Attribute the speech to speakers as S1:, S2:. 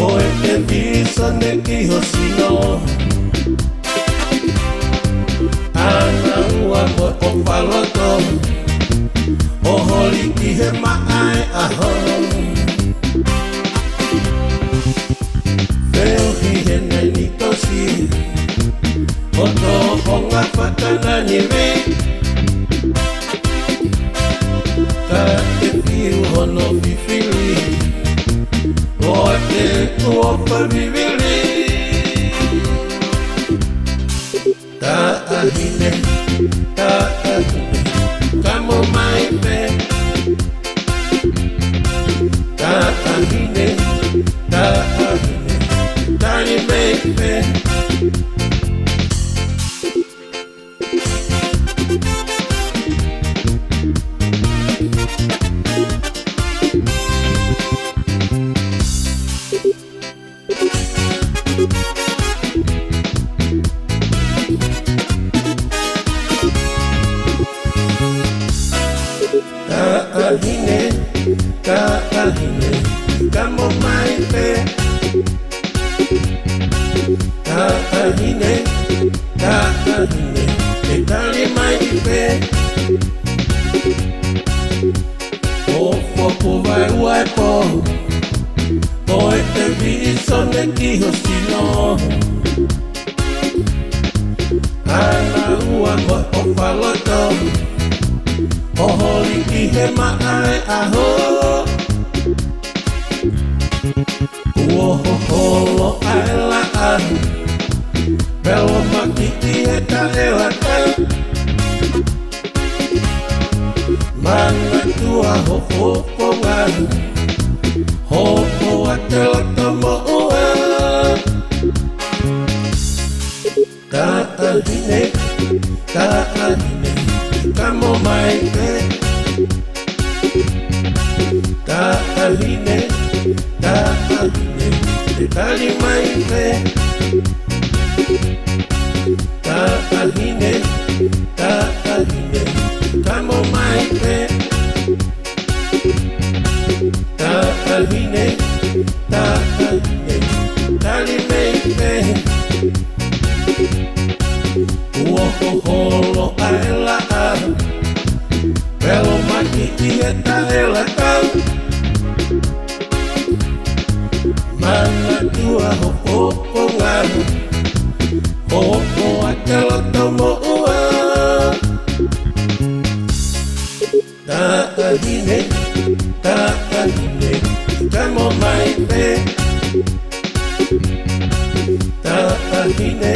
S1: o e te visa ne ki hosino ana ua mo o paloto o holi ki he maai aho feo hi he nai ni tosi o to honga whakana ni me ka te piu hono whiwhiri o te tuopa viwiri ta ahine kamo mai pe ta ahine tani mai pe Kahine, kamo mai pe. Kahine, te tali mai pe. O fopo vai uai po, o e te viso ne ki hosino. Ana ua mo o paloto, o holi ki he maai aho. Uoho holo aela an Belo makiti e ka ela kai Mana tua hofo ngan Hofo a te lata mo ua Ka ahine Kamo mai pe Ka ahine te tali mai pe ta ahine kamo mai pe ta ahine tali mai pe uoho holo aela pelo makiti e ta ela kau mana tua hopo ngan hopo akela tomo ua ta ahine kamo mai pe ta ahine